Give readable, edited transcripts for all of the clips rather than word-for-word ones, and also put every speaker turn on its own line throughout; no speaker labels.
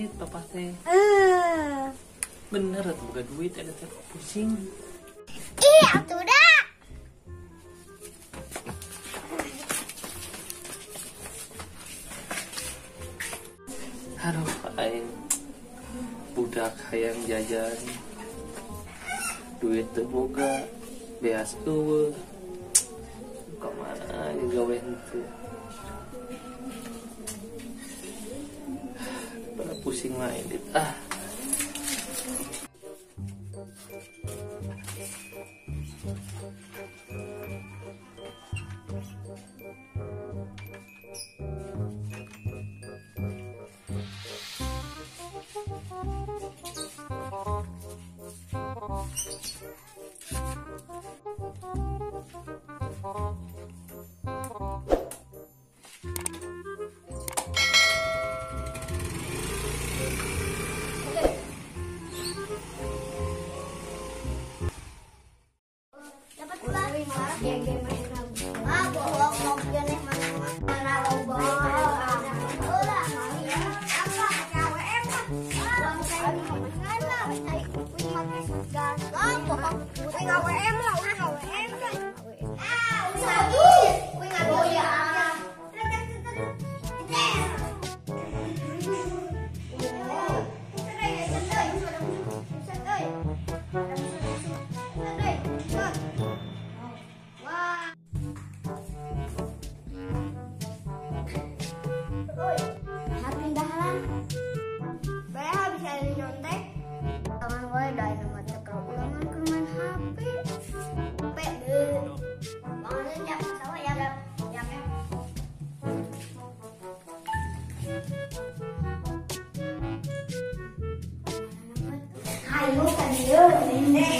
duit papa teh. Bener atuh boga duit ada teh pusing.
Ih, atuh dah.
Haruh aing budak hayang jajan. Duit teu boga, beas eueuh. Kemana gawe henteu. Pada pusing main dit.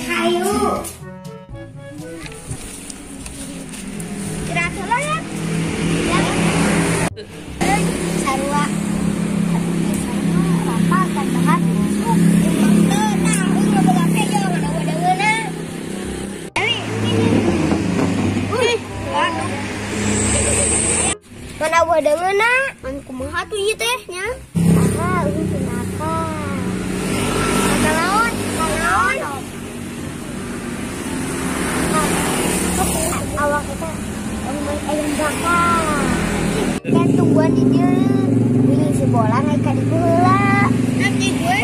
Hayu. Gerak dulu ya. Sarua. Papa katakan. Mana wadangeuna? An kumaha tuh ieu teh nya? Kenapa? Kalaon. Awak kita ayam bakar. Dan tungguan di dia. Ini si bola naik ka di heula. Nanti gue.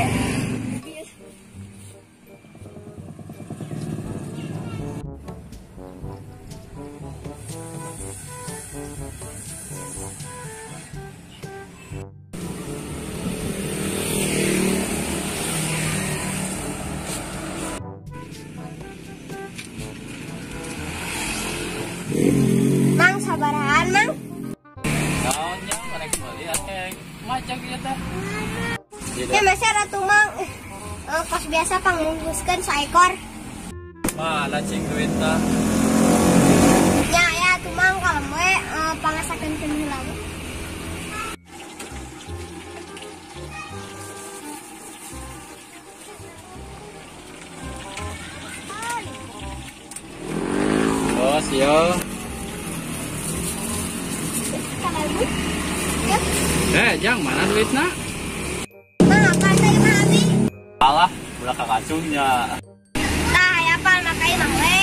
Mang sabarahan mang.
Naonnya mereka melihat kayak macam gitu teh.
Ya masih ratu mang. Kos biasa pangungkuskeun saekor.
Mana cing duit tah?
Ya tuh mang kalau we pangasakeun keun lagi.
Bos yo. Jang mana duitna?
Mang apa teh mah abi?
Alah, udah kakacungnya.
Tah aya apa makai mang we?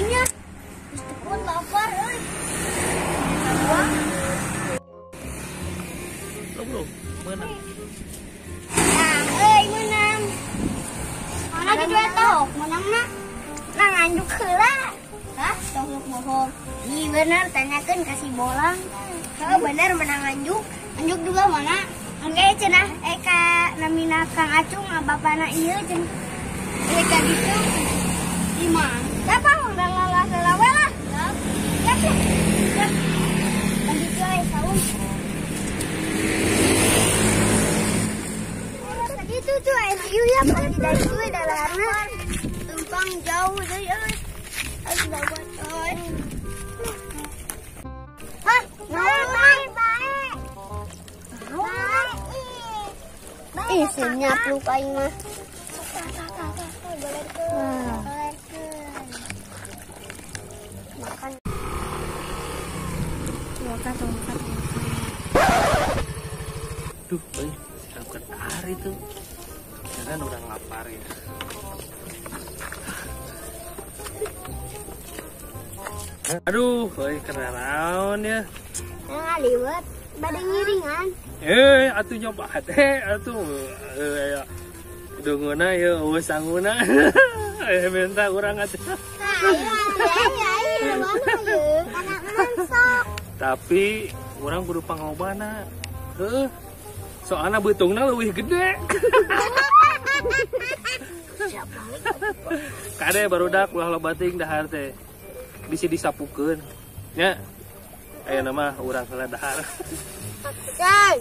Nya. Pun lapar euy.
Bro, mana?
Menang. Mana juga tahu menangna. Nang anjuk heula. Hah? Sok bohong. Ih bener tanyakeun kasih bolang. Heuh bener menang anjuk. Anjuk juga mana? Engke cenah ka namina Kang Acung bapana ieu cenah. Ka ditu. Di mana? Siapa udah ngalah heula we lah. Ya. Lanjut we saung. Itu tuh ayo ya pergi dari gue dalarna tumpang jauh dari aduh buat hah baik senyap lupa ini mah Muka.
Duh, angkat hari tuh. Jangan udah lapar ya. Aduh, kena naon ya.
Yang liwat, badan ngiringan.
Atuh nyoba teh, atuh. Dunguna ya, sangguna. Minta kurang atuh.
Ayo, mana ya? Anak mansok.
Tapi orang kudu pangobana. Soalnya betungna leuwih gede. Kade barudak ulah lobating dahar teh. Bisa disapukeun. Nya. Aya nama urang heula dahar.
Cai.